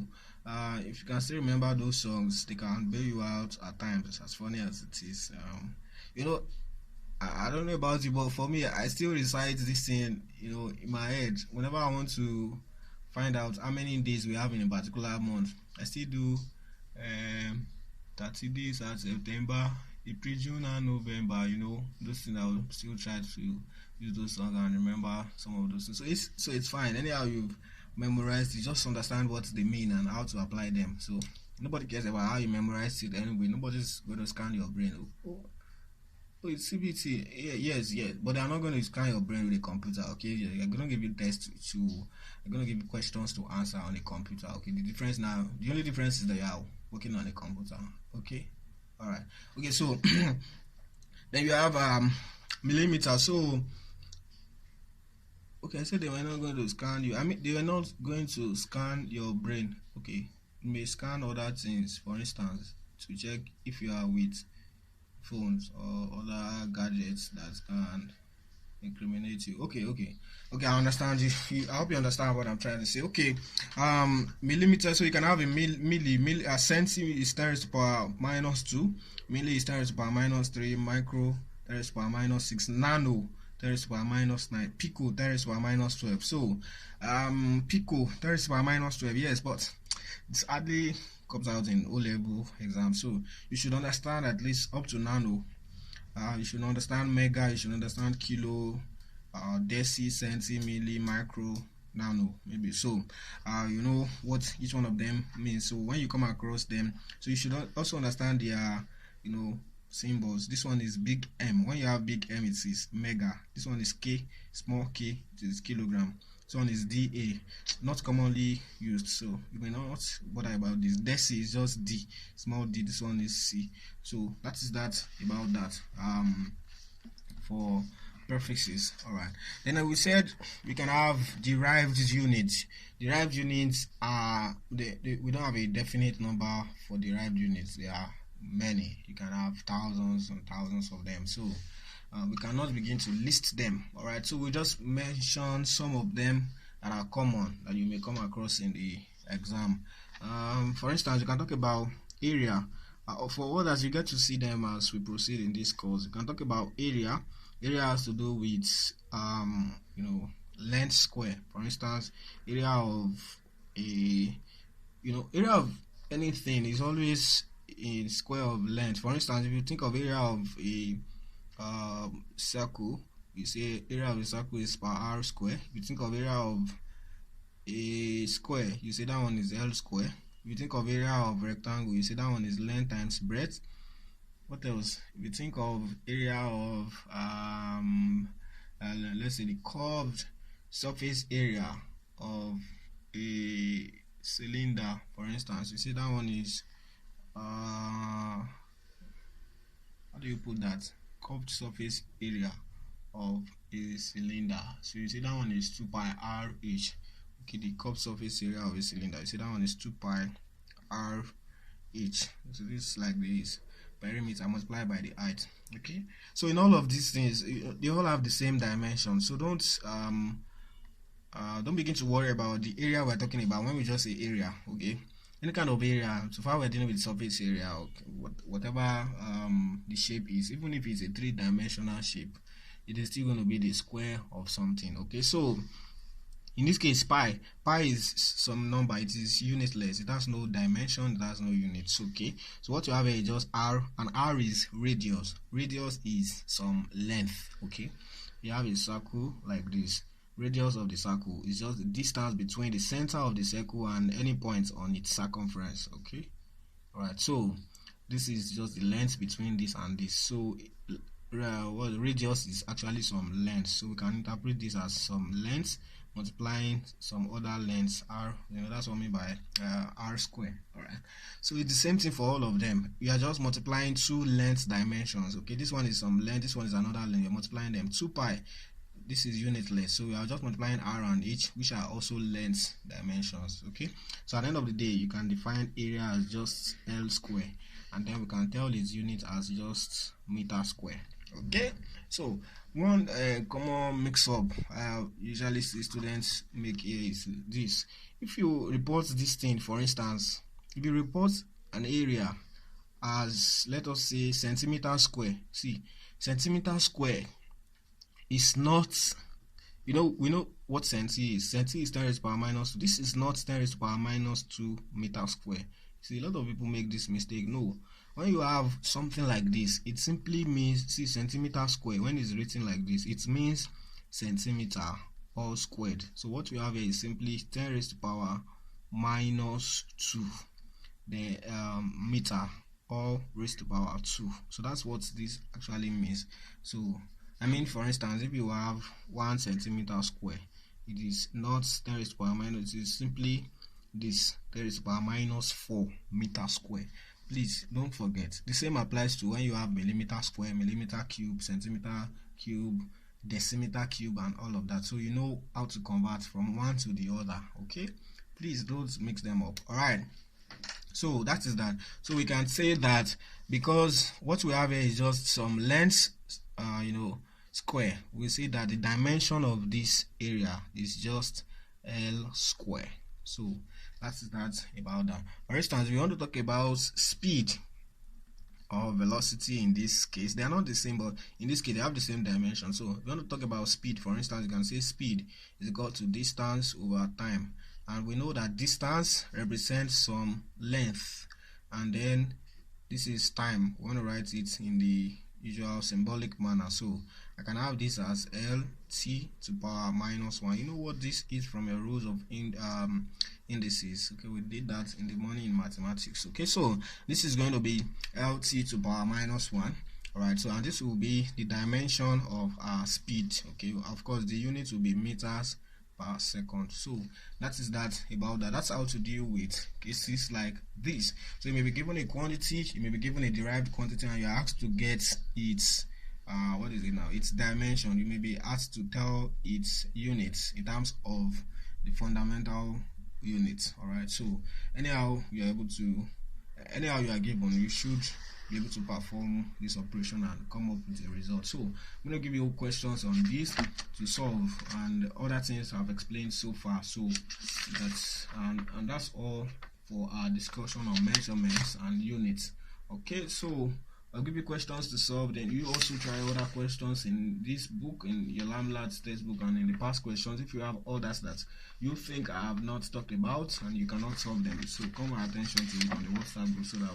if you can still remember those songs, they can bail you out at times, as funny as it is. I don't know about you, but for me, I still recite this thing, in my head. Whenever I want to find out how many days we have in a particular month, I still do 30 days at September, April, June, and November. Those things. I will still try to use those songs and remember some of those things. So it's fine. Anyhow, you've memorized, you just understand what they mean and how to apply them. So nobody cares about how you memorize it anyway. Nobody's going to scan your brain. Oh, it's CBT. Yes, but they're not going to scan your brain with a computer. Okay, they're going to give you tests they're going to give you questions to answer on a computer. Okay, the only difference is that you are working on a computer. Okay, all right. Okay, so then you have millimeter. So okay, I said they were not going to scan you. I mean, they were not going to scan your brain. Okay, you may scan other things, for instance, to check if you are with phones or other gadgets that can incriminate you. Okay, I understand I hope you understand what I'm trying to say. Okay, millimeter, so you can have a centi is 10 raised to the power minus 2, milli is 10 raised to the power minus 3, micro 10 raised to the power minus 6, nano 10 raised to the power minus 9, pico 10 raised to the power minus 12. So pico 10 raised to the power minus 12, yes, but it's hardly comes out in O-level exam, so you should understand at least up to nano. You should understand mega, you should understand kilo, deci, centi, milli, micro, nano, maybe. So you know what each one of them means. So when you come across them, so you should also understand their symbols. This one is big M. When you have big M, it is mega. This one is K, small k, it is kilogram. This one is DA, not commonly used, so you may not bother about this. Deci is just D, small d. This one is C. So that is that about that for prefixes. All right, then we said we can have derived units. Derived units are we don't have a definite number for derived units. There are many. You can have thousands and thousands of them, so we cannot begin to list them. All right, so we just mention some of them that are common that you may come across in the exam. For instance, you can talk about area. For others, you get to see them as we proceed in this course. You can talk about area. Area has to do with length square. For instance, area of area of anything is always in square of length. For instance, if you think of area of a circle, you say area of a circle is per r square. If you think of area of a square, you say that one is L square. If you think of area of rectangle, you say that one is length times breadth. What else? If you think of area of let's say the curved surface area of a cylinder, for instance, you say that one is how do you put that? Curved surface area of a cylinder. So you see that one is 2 pi r h. Okay, the curved surface area of a cylinder, you see that one is 2 pi r h. So this is like this perimeter multiplied by the height. Okay, so in all of these things, they all have the same dimension. So don't begin to worry about the area we're talking about when we just say area. Okay, any kind of area, so far we're dealing with surface area, okay, whatever the shape is, even if it's a three-dimensional shape, it is still going to be the square of something. Okay, so in this case, pi is some number. It is unitless. It has no dimension. It has no units. Okay, so what you have here is just r, and r is radius. Radius is some length. Okay, you have a circle like this. Radius of the circle is just the distance between the center of the circle and any point on its circumference. Okay, all right, so this is just the length between this and this. So radius is actually some length, so we can interpret this as some length multiplying some other lengths, r. That's what I mean by r square. All right, so it's the same thing for all of them. We are just multiplying two length dimensions. Okay, this one is some length, this one is another length. You're multiplying them. 2 pi, this is unitless, so we are just multiplying r and h, which are also length dimensions. Okay, so at the end of the day, you can define area as just L square, and then we can tell its unit as just meter square. Okay, so one common mix-up usually see students make here is this. If you report this thing, for instance, if you report an area as, let us say, centimeter square, see, centimeter square is not, we know what centi is. Centi is 10 raised to the power minus 2. This is not 10 raised to the power minus 2 meter square. See, a lot of people make this mistake. No, when you have something like this, it simply means, see, centimeter square, when it's written like this, it means centimeter all squared. So what we have here is simply 10 raised to the power minus 2, the meter all raised to the power 2. So that's what this actually means. So I mean, for instance, if you have 1 centimeter square, it is not 10 raised to the power minus, it is simply this 10 raised to the power minus 4 meter square. Please don't forget. The same applies to when you have millimeter square, millimeter cube, centimeter cube, decimeter cube, and all of that. So you know how to convert from one to the other. Okay, please don't mix them up. All right, So that is that. So we can say that because what we have here is just some length, square. We say that the dimension of this area is just L square. So that's that about that. For instance, we want to talk about speed or velocity. In this case, they are not the same, but in this case they have the same dimension. So if you want to talk about speed, for instance, you can say speed is equal to distance over time, and we know that distance represents some length, and then this is time. We want to write it in the usual symbolic manner. So I can have this as LT to power minus 1. You know what this is from your rules of indices. Okay, we did that in the morning in mathematics. Okay, so this is going to be LT to power minus 1. Alright, so and this will be the dimension of our speed. Okay, of course the unit will be meters per second. So that is that about that. That's how to deal with cases like this. So you may be given a quantity, you may be given a derived quantity, and you're asked to get its what is it now, its dimension. You may be asked to tell its units in terms of the fundamental units. Alright, so anyhow you are given, you should be able to perform this operation and come up with a result. So I'm going to give you questions on this to solve, and other things I've explained so far. So that's and that's all for our discussion on measurements and units. Okay, so I'll give you questions to solve, then you also try other questions in this book, in your Lamlad's textbook, and in the past questions. If you have others that you think I have not talked about and you cannot solve them, so call my attention to it on the WhatsApp group so that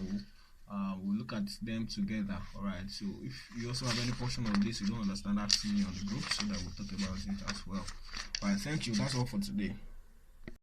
we'll look at them together. Alright, so if you also have any portion of this you don't understand, ask me on the group so that we'll talk about it as well. Alright, thank you. That's all for today.